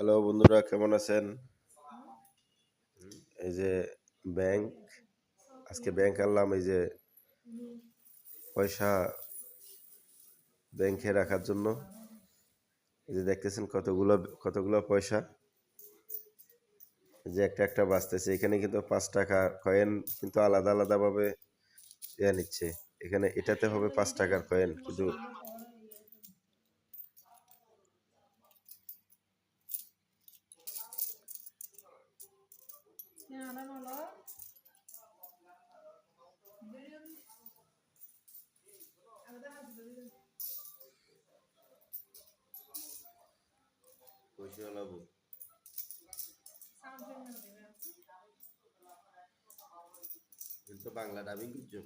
Hello বন্ধুরা, কেমন আছেন? এই যে ব্যাংক, আজকে ব্যাংক আনলাম। এই যে পয়সা ব্যাংকে রাখার জন্য। এই যে দেখতেছেন কতগুলো কতগুলো পয়সা, এই যে একটা একটা বাঁচতেছে। এখানে কিন্তু 5 টাকা কয়েন কিন্তু আলাদা আলাদা ভাবে দেয়া নিচ্ছে। এখানে এটাতে হবে 5 টাকার কয়েন, কিন্তু পয়সা লাগবো কিন্তু বাংলা ডাবিং বুঝছো।